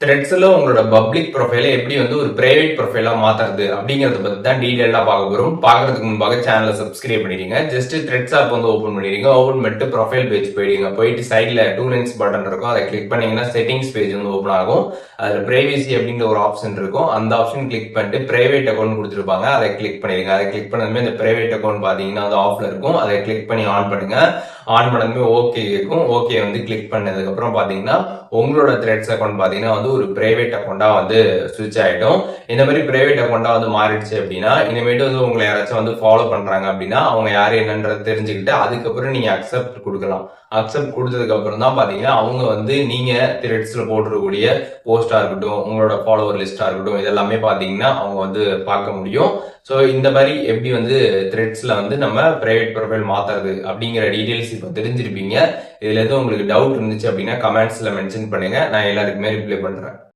த்ரெட்ஸ்ல உங்களோட பப்ளிக் ப்ரொஃபைலை எப்படி வந்து ஒரு பிரைவேட் ப்ரொஃபைலா மாத்துறது அப்படிங்கறத பத்தி தான் டீடைலா பார்க்க போறோம். பாக்குறதுக்கு முன்பாக சேனலை சப்ஸ்கிரைப் பண்ணிடுங்க. ஜஸ்ட் த்ரெட்ஸ் ஆப் வந்து ஓபன் பண்ணிடுங்க. ஓபன் பண்ணிட்டு ப்ரொஃபைல் பேஜ் போயிடுங்க. போயிட்டு சைட்ல 2 லைன்ஸ் பட்டன் இருக்கும். அதை கிளிக் பண்ணீங்கன்னா செட்டிங்ஸ் பேஜ் வந்து ஓபன் ஆகும். அதுல பிரைவசி அப்படிங்கிற ஒரு ஆப்ஷன் இருக்கும். அந்த ஆப்ஷன் கிளிக் பண்ணிட்டு பிரைவேட் அக்கௌண்ட் கொடுத்துருப்பாங்க. அதை கிளிக் பண்ணிடுங்க. அதை கிளிக் பண்ணதுமே இந்த பிரைவேட் அக்கௌண்ட் பாத்தீங்கன்னா அது ஆஃப்ல இருக்கும். அதை கிளிக் பண்ணி ஆன் பண்ணுங்க. ஆன் பண்ணதுமே ஓகே இருக்கும். ஓகே வந்து கிளிக் பண்ணதுக்கு அப்புறம் பாத்தீங்கன்னா உங்களோட த்ரெட்ஸ் அக்கௌண்ட் பாத்தீங்கன்னா வந்து ஒரு பிரைவேட் அக்கௌண்டா வந்து ஸ்விட்ச் ஆயிடும். இந்த மாதிரி பிரைவேட் அக்கௌண்டா வந்து மாறிடுச்சு அப்படின்னா இனிமேட்டு வந்து உங்களை யாராச்சும் வந்து ஃபாலோ பண்றாங்க அப்படின்னா அவங்க யாரு என்னன்றதை தெரிஞ்சுக்கிட்டு அதுக்கப்புறம் நீங்க அக்செப்ட் கொடுக்கலாம். அக்செப்ட் கொடுத்ததுக்கு அப்புறம் தான் பாத்தீங்கன்னா அவங்க வந்து நீங்க த்ரெட்ஸ்ல போட்டிருக்கக்கூடிய போஸ்டா இருக்கட்டும், உங்களோட ஃபாலோவர் லிஸ்டா இருக்கட்டும், இதெல்லாமே பாத்தீங்கன்னா அவங்க வந்து பார்க்க முடியும். ஸோ இந்த மாதிரி எப்படி வந்து த்ரெட்ஸ்ல வந்து நம்ம பிரைவேட் ப்ரொஃபைல் மாத்துறது அப்படிங்கிற டீடைல்ஸ் இப்போ தெரிஞ்சிருப்பீங்க. இதுல எதுவும் உங்களுக்கு டவுட் இருந்துச்சு அப்படின்னா கமெண்ட்ஸ்ல மென்ஷன் பண்ணுங்க. நான் எல்லாருக்குமே ரிப்ளை பண்றேன்.